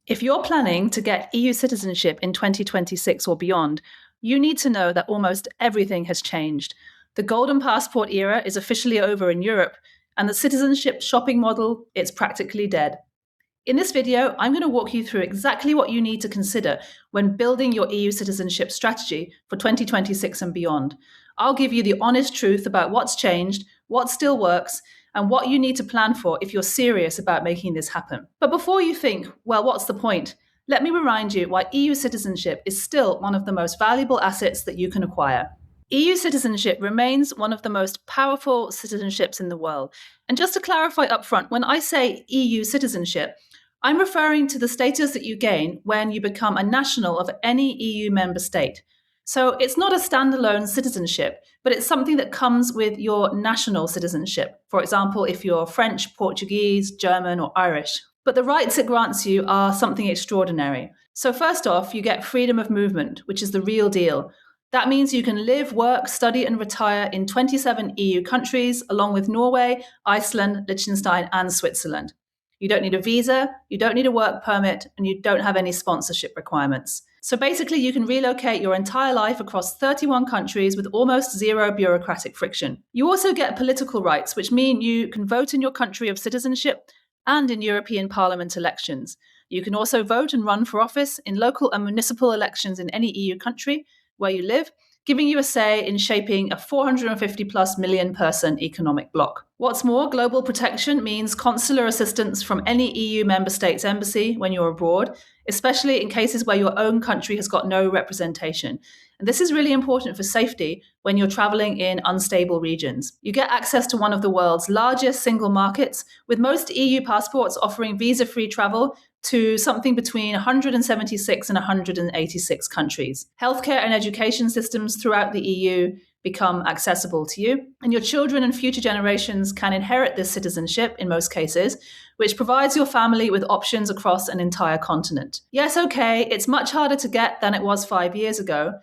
If you're planning to get EU citizenship in 2026 or beyond, you need to know that almost everything has changed. The golden passport era is officially over in Europe, and the citizenship shopping model, it's practically dead. In this video, I'm going to walk you through exactly what you need to consider when building your EU citizenship strategy for 2026 and beyond. I'll give you the honest truth about what's changed, what still works, and what you need to plan for if you're serious about making this happen. But before you think, well, what's the point? Let me remind you why EU citizenship is still one of the most valuable assets that you can acquire. EU citizenship remains one of the most powerful citizenships in the world. And just to clarify upfront, when I say EU citizenship, I'm referring to the status that you gain when you become a national of any EU member state. So it's not a standalone citizenship, but it's something that comes with your national citizenship. For example, if you're French, Portuguese, German, or Irish. But the rights it grants you are something extraordinary. So first off, you get freedom of movement, which is the real deal. That means you can live, work, study, and retire in 27 EU countries, along with Norway, Iceland, Liechtenstein, and Switzerland. You don't need a visa, you don't need a work permit, and you don't have any sponsorship requirements. So basically, you can relocate your entire life across 31 countries with almost zero bureaucratic friction. You also get political rights, which mean you can vote in your country of citizenship and in European Parliament elections. You can also vote and run for office in local and municipal elections in any EU country where you live, giving you a say in shaping a 450 plus million person economic bloc. What's more, global protection means consular assistance from any EU member state's embassy when you're abroad, especially in cases where your own country has got no representation. And this is really important for safety when you're traveling in unstable regions. You get access to one of the world's largest single markets, with most EU passports offering visa-free travel to something between 176 and 186 countries. Healthcare and education systems throughout the EU become accessible to you, and your children and future generations can inherit this citizenship in most cases, which provides your family with options across an entire continent. Yes, okay, it's much harder to get than it was 5 years ago,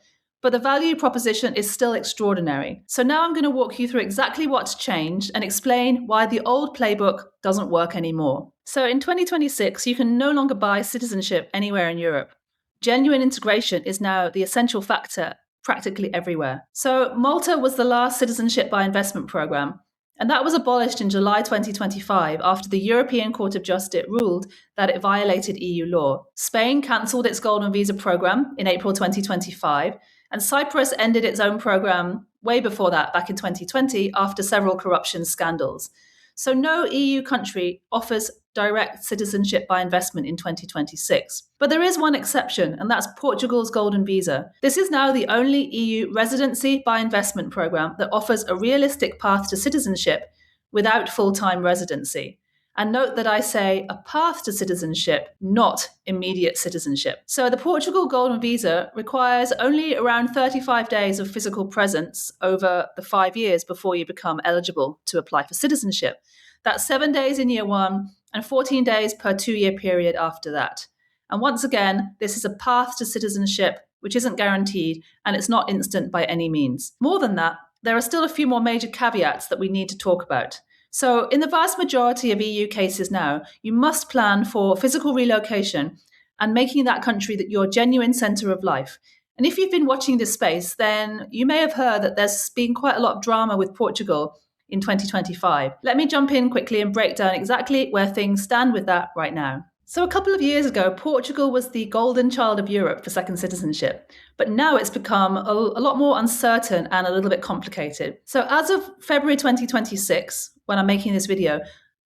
but the value proposition is still extraordinary. So now I'm going to walk you through exactly what's changed and explain why the old playbook doesn't work anymore. So in 2026, you can no longer buy citizenship anywhere in Europe. Genuine integration is now the essential factor practically everywhere. So Malta was the last citizenship-by-investment program, and that was abolished in July 2025 after the European Court of Justice ruled that it violated EU law. Spain cancelled its golden visa program in April 2025, and Cyprus ended its own program way before that, back in 2020, after several corruption scandals. So no EU country offers direct citizenship by investment in 2026. But there is one exception, and that's Portugal's golden visa. This is now the only EU residency by investment program that offers a realistic path to citizenship without full-time residency. And note that I say a path to citizenship, not immediate citizenship. So the Portugal Golden Visa requires only around 35 days of physical presence over the 5 years before you become eligible to apply for citizenship. That's 7 days in year one and 14 days per 2-year period after that. And once again, this is a path to citizenship, which isn't guaranteed, and it's not instant by any means. More than that, there are still a few more major caveats that we need to talk about. So in the vast majority of EU cases now, you must plan for physical relocation and making that country that your genuine centre of life. And if you've been watching this space, then you may have heard that there's been quite a lot of drama with Portugal in 2025. Let me jump in quickly and break down exactly where things stand with that right now. So a couple of years ago, Portugal was the golden child of Europe for second citizenship, but now it's become a lot more uncertain and a little bit complicated. So as of February 2026, when I'm making this video,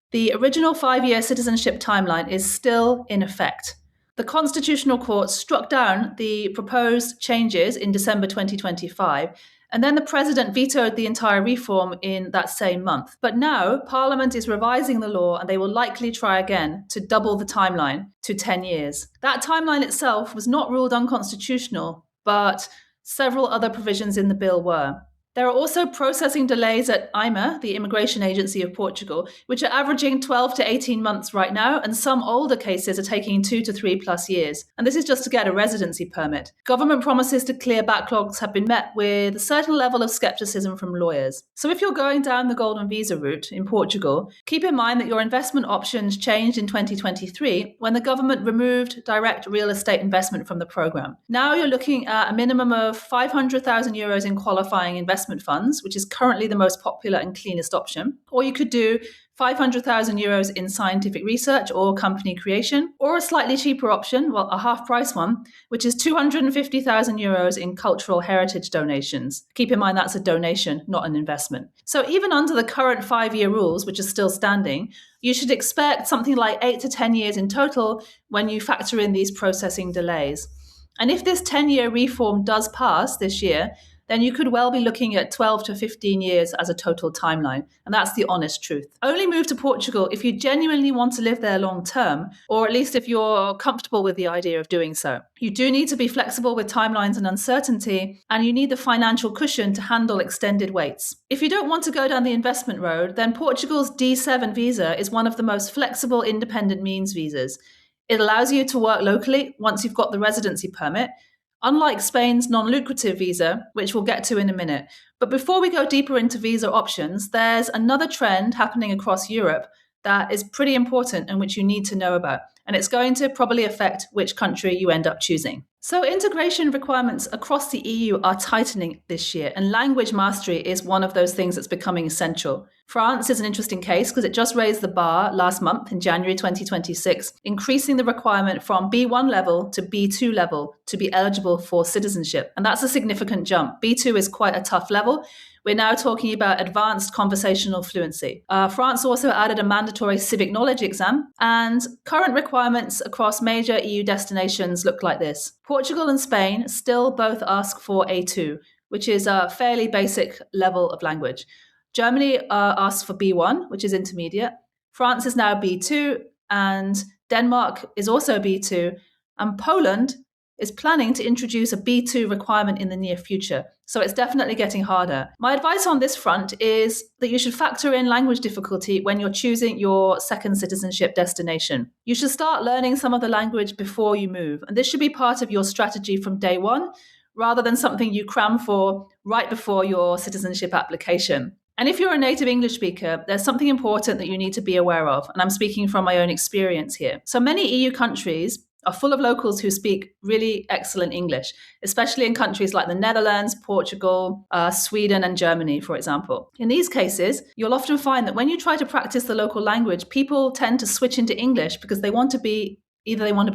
the original 5-year citizenship timeline is still in effect. The Constitutional Court struck down the proposed changes in December 2025, and then the president vetoed the entire reform in that same month. But now Parliament is revising the law, and they will likely try again to double the timeline to 10 years. That timeline itself was not ruled unconstitutional, but several other provisions in the bill were. There are also processing delays at IMA, the Immigration Agency of Portugal, which are averaging 12 to 18 months right now, and some older cases are taking 2 to 3+ years. And this is just to get a residency permit. Government promises to clear backlogs have been met with a certain level of skepticism from lawyers. So if you're going down the golden visa route in Portugal, keep in mind that your investment options changed in 2023 when the government removed direct real estate investment from the program. Now you're looking at a minimum of 500,000 euros in qualifying investment funds, which is currently the most popular and cleanest option. Or you could do 500,000 euros in scientific research or company creation, or a slightly cheaper option, well, a half price one, which is 250,000 euros in cultural heritage donations. Keep in mind that's a donation, not an investment. So even under the current 5-year rules, which are still standing, you should expect something like 8 to 10 years in total when you factor in these processing delays. And if this 10-year reform does pass this year, then you could well be looking at 12 to 15 years as a total timeline. And that's the honest truth. Only move to Portugal if you genuinely want to live there long term, or at least if you're comfortable with the idea of doing so. You do need to be flexible with timelines and uncertainty, and you need the financial cushion to handle extended waits. If you don't want to go down the investment road, then Portugal's D7 visa is one of the most flexible independent means visas. It allows you to work locally once you've got the residency permit, unlike Spain's non-lucrative visa, which we'll get to in a minute. But before we go deeper into visa options, there's another trend happening across Europe that is pretty important and which you need to know about. And it's going to probably affect which country you end up choosing. So integration requirements across the EU are tightening this year, and language mastery is one of those things that's becoming essential. France is an interesting case because it just raised the bar last month in January 2026, increasing the requirement from B1 level to B2 level to be eligible for citizenship. And that's a significant jump. B2 is quite a tough level. We're now talking about advanced conversational fluency. France also added a mandatory civic knowledge exam, and current requirements across major EU destinations look like this. Portugal and Spain still both ask for A2, which is a fairly basic level of language. Germany asks for B1, which is intermediate. France is now B2, and Denmark is also B2, and Poland is planning to introduce a B2 requirement in the near future. So it's definitely getting harder. My advice on this front is that you should factor in language difficulty when you're choosing your second citizenship destination. You should start learning some of the language before you move. And this should be part of your strategy from day one, rather than something you cram for right before your citizenship application. And if you're a native English speaker, there's something important that you need to be aware of. And I'm speaking from my own experience here. So many EU countries are full of locals who speak really excellent English, especially in countries like the Netherlands, Portugal, Sweden, and Germany, for example. In these cases, you'll often find that when you try to practice the local language, people tend to switch into English because they want to be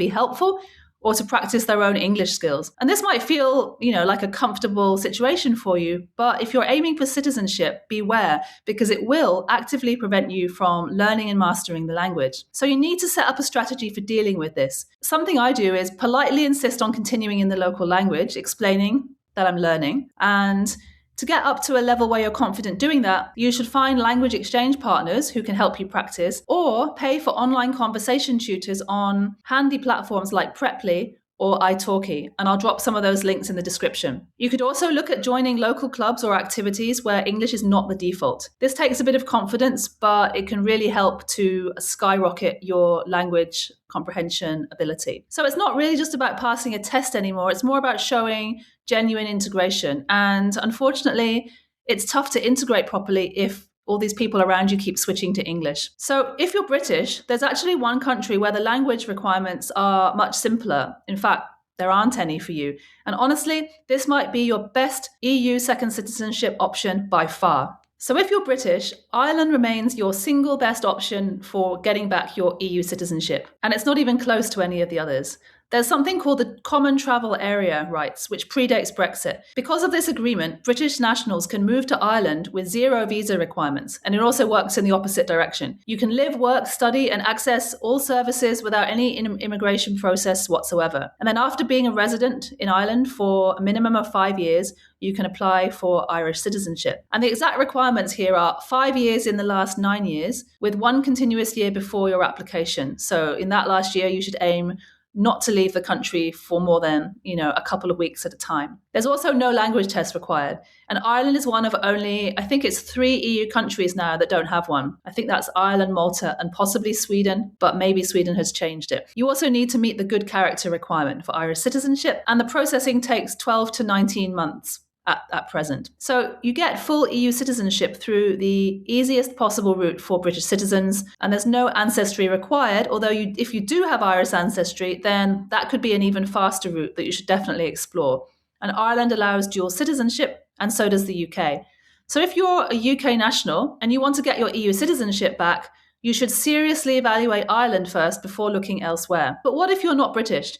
helpful or to practice their own English skills. And this might feel, like a comfortable situation for you, but if you're aiming for citizenship, beware, because it will actively prevent you from learning and mastering the language. So you need to set up a strategy for dealing with this. Something I do is politely insist on continuing in the local language, explaining that I'm learning, and to get up to a level where you're confident doing that, you should find language exchange partners who can help you practice, or pay for online conversation tutors on handy platforms like Preply or italki, and I'll drop some of those links in the description. You could also look at joining local clubs or activities where English is not the default. This takes a bit of confidence, but it can really help to skyrocket your language comprehension ability. So it's not really just about passing a test anymore, it's more about showing genuine integration. And unfortunately, it's tough to integrate properly if all these people around you keep switching to English. So if you're British, there's actually one country where the language requirements are much simpler. In fact, there aren't any for you. And honestly, this might be your best EU second citizenship option by far. So if you're British, Ireland remains your single best option for getting back your EU citizenship. And it's not even close to any of the others. There's something called the Common Travel Area Rights, which predates Brexit. Because of this agreement, British nationals can move to Ireland with zero visa requirements, and it also works in the opposite direction. You can live, work, study, and access all services without any immigration process whatsoever. And then after being a resident in Ireland for a minimum of 5 years, you can apply for Irish citizenship. And the exact requirements here are 5 years in the last 9 years, with one continuous year before your application. So in that last year, you should aim not to leave the country for more than, a couple of weeks at a time. There's also no language test required. And Ireland is one of only, I think it's 3 EU countries now that don't have one. I think that's Ireland, Malta, and possibly Sweden, but maybe Sweden has changed it. You also need to meet the good character requirement for Irish citizenship, and the processing takes 12 to 19 months. At present. So you get full EU citizenship through the easiest possible route for British citizens, and there's no ancestry required, although if you do have Irish ancestry, then that could be an even faster route that you should definitely explore. And Ireland allows dual citizenship, and so does the UK. So if you're a UK national and you want to get your EU citizenship back, you should seriously evaluate Ireland first before looking elsewhere. But what if you're not British?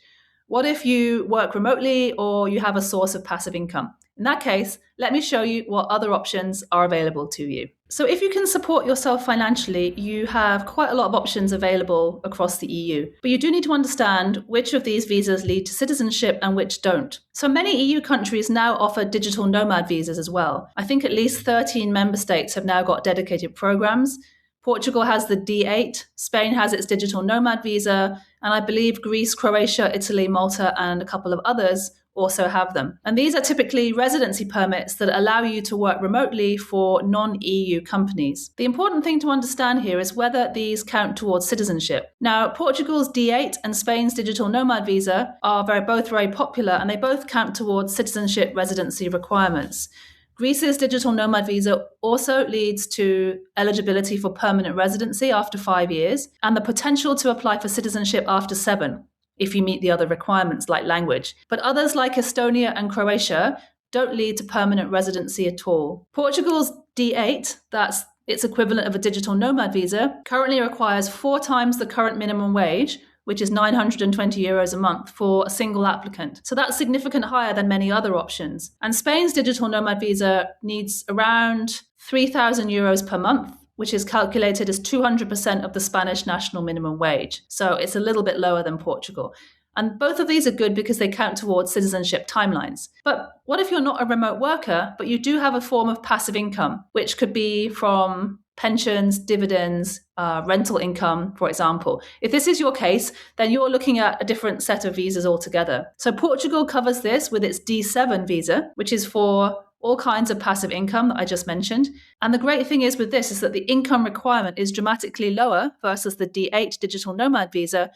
What if you work remotely or you have a source of passive income? In that case, let me show you what other options are available to you. So if you can support yourself financially, you have quite a lot of options available across the EU. But you do need to understand which of these visas lead to citizenship and which don't. So many EU countries now offer digital nomad visas as well. I think at least 13 member states have now got dedicated programs. Portugal has the D8, Spain has its digital nomad visa, and I believe Greece, Croatia, Italy, Malta, and a couple of others also have them. And these are typically residency permits that allow you to work remotely for non-EU companies. The important thing to understand here is whether these count towards citizenship. Now, Portugal's D8 and Spain's digital nomad visa are both very popular, and they both count towards citizenship residency requirements. Greece's digital nomad visa also leads to eligibility for permanent residency after 5 years and the potential to apply for citizenship after 7 if you meet the other requirements like language. But others like Estonia and Croatia don't lead to permanent residency at all. Portugal's D8, that's its equivalent of a digital nomad visa, currently requires 4 times the current minimum wage, which is €920 a month for a single applicant. So that's significantly higher than many other options. And Spain's digital nomad visa needs around €3,000 per month, which is calculated as 200% of the Spanish national minimum wage. So it's a little bit lower than Portugal. And both of these are good because they count towards citizenship timelines. But what if you're not a remote worker, but you do have a form of passive income, which could be from pensions, dividends, rental income, for example? If this is your case, then you're looking at a different set of visas altogether. So Portugal covers this with its D7 visa, which is for all kinds of passive income that I just mentioned. And the great thing is with this is that the income requirement is dramatically lower versus the D8 digital nomad visa,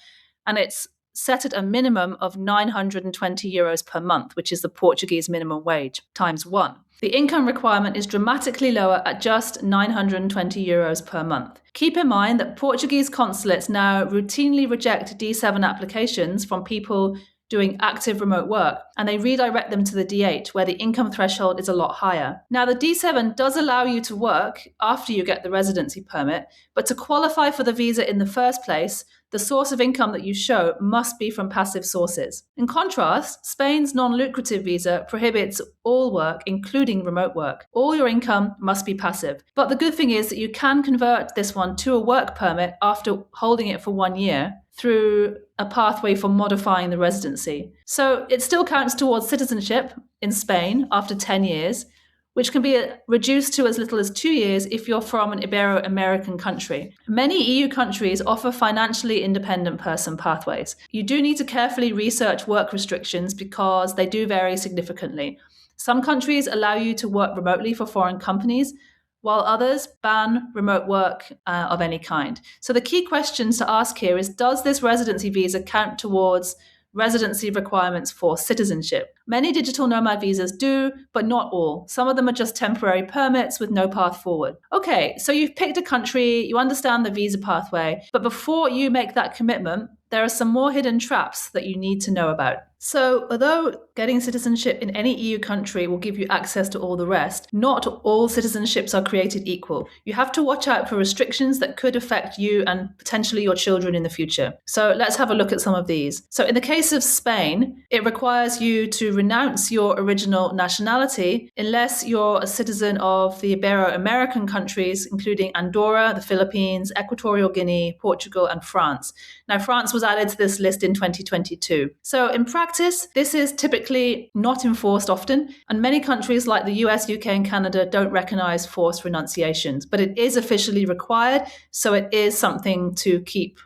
and it's set at a minimum of €920 per month, which is the Portuguese minimum wage, times 1. The income requirement is dramatically lower at just €920 per month. Keep in mind that Portuguese consulates now routinely reject D7 applications from people doing active remote work, and they redirect them to the D8, where the income threshold is a lot higher. Now, the D7 does allow you to work after you get the residency permit, but to qualify for the visa in the first place, the source of income that you show must be from passive sources. In contrast, Spain's non-lucrative visa prohibits all work, including remote work. All your income must be passive. But the good thing is that you can convert this one to a work permit after holding it for 1 year through a pathway for modifying the residency. So it still counts towards citizenship in Spain after 10 years, which can be reduced to as little as 2 years if you're from an Ibero-American country. Many EU countries offer financially independent person pathways. You do need to carefully research work restrictions because they do vary significantly. Some countries allow you to work remotely for foreign companies, while others ban remote work of any kind. So the key questions to ask here is, does this residency visa count towards residency requirements for citizenship? Many digital nomad visas do, but not all. Some of them are just temporary permits with no path forward. Okay, so you've picked a country, you understand the visa pathway, but before you make that commitment, there are some more hidden traps that you need to know about. So although getting citizenship in any EU country will give you access to all the rest, not all citizenships are created equal. You have to watch out for restrictions that could affect you and potentially your children in the future. So let's have a look at some of these. So in the case of Spain, it requires you to renounce your original nationality unless you're a citizen of the Ibero-American countries, including Andorra, the Philippines, Equatorial Guinea, Portugal, and France. Now, France was added to this list in 2022. So in practice, this is typically not enforced often, and many countries like the US, UK, and Canada don't recognize forced renunciations, but it is officially required, so it is something to keep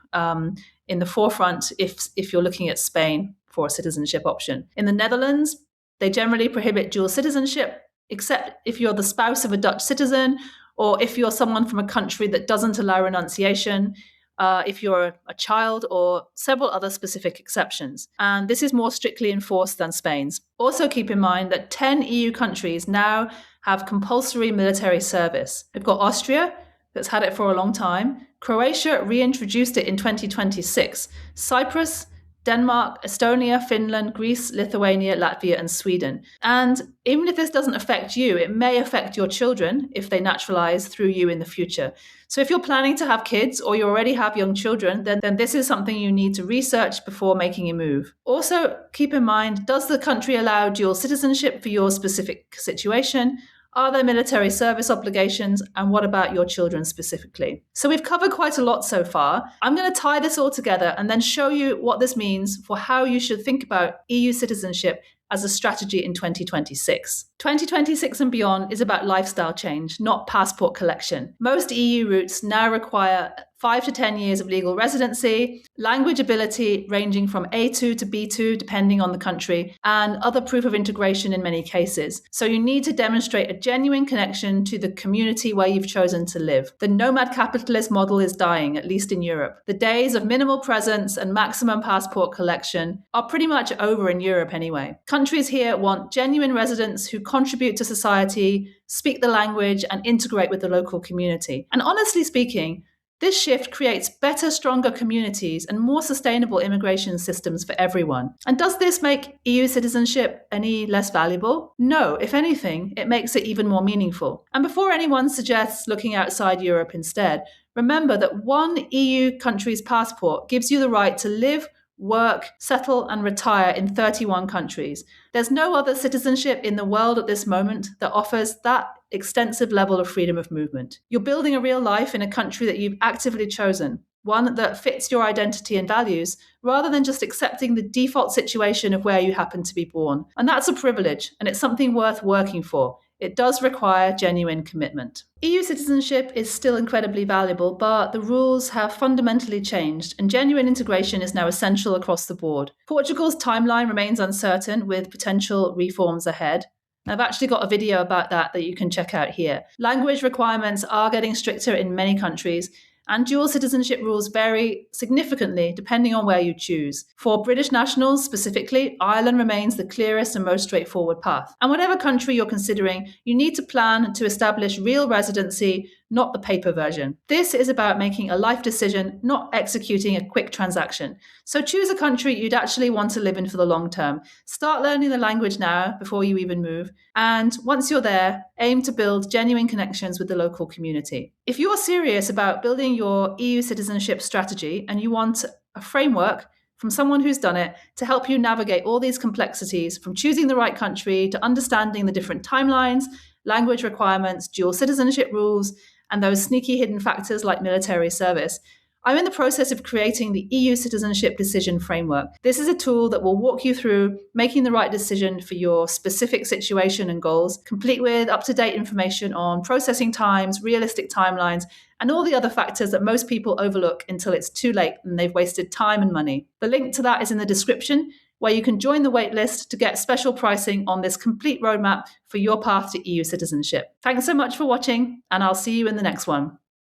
in the forefront if you're looking at Spain for a citizenship option. In the Netherlands, they generally prohibit dual citizenship, except if you're the spouse of a Dutch citizen or if you're someone from a country that doesn't allow renunciation, if you're a child, or several other specific exceptions. And this is more strictly enforced than Spain's. Also keep in mind that 10 EU countries now have compulsory military service. We've got Austria, that's had it for a long time. Croatia reintroduced it in 2026. Cyprus, Denmark, Estonia, Finland, Greece, Lithuania, Latvia, and Sweden. And even if this doesn't affect you, it may affect your children if they naturalize through you in the future. So if you're planning to have kids or you already have young children, then this is something you need to research before making a move. Also, keep in mind, does the country allow dual citizenship for your specific situation? Are there military service obligations? And what about your children specifically? So we've covered quite a lot so far. I'm going to tie this all together and then show you what this means for how you should think about EU citizenship as a strategy in 2026. 2026 and beyond is about lifestyle change, not passport collection. Most EU routes now require 5 to 10 years of legal residency, language ability ranging from A2 to B2 depending on the country, and other proof of integration in many cases. So you need to demonstrate a genuine connection to the community where you've chosen to live. The nomad capitalist model is dying, at least in Europe. The days of minimal presence and maximum passport collection are pretty much over in Europe anyway. Countries here want genuine residents who contribute to society, speak the language, and integrate with the local community. And honestly speaking, this shift creates better, stronger communities and more sustainable immigration systems for everyone. And does this make EU citizenship any less valuable? No, if anything, it makes it even more meaningful. And before anyone suggests looking outside Europe instead, remember that one EU country's passport gives you the right to live, work, settle, and retire in 31 countries. There's no other citizenship in the world at this moment that offers that extensive level of freedom of movement. You're building a real life in a country that you've actively chosen, one that fits your identity and values, rather than just accepting the default situation of where you happen to be born. And that's a privilege, and it's something worth working for. It does require genuine commitment. EU citizenship is still incredibly valuable, but the rules have fundamentally changed, and genuine integration is now essential across the board. Portugal's timeline remains uncertain, with potential reforms ahead. I've actually got a video about that you can check out here. Language requirements are getting stricter in many countries, and dual citizenship rules vary significantly depending on where you choose. For British nationals specifically, Ireland remains the clearest and most straightforward path. And whatever country you're considering, you need to plan to establish real residency, not the paper version. This is about making a life decision, not executing a quick transaction. So choose a country you'd actually want to live in for the long term. Start learning the language now before you even move. And once you're there, aim to build genuine connections with the local community. If you're serious about building your EU citizenship strategy and you want a framework from someone who's done it to help you navigate all these complexities, from choosing the right country to understanding the different timelines, language requirements, dual citizenship rules, and those sneaky hidden factors like military service, I'm in the process of creating the EU Citizenship Decision Framework. This is a tool that will walk you through making the right decision for your specific situation and goals, complete with up-to-date information on processing times, realistic timelines, and all the other factors that most people overlook until it's too late and they've wasted time and money. The link to that is in the description, where you can join the waitlist to get special pricing on this complete roadmap for your path to EU citizenship. Thanks so much for watching, and I'll see you in the next one.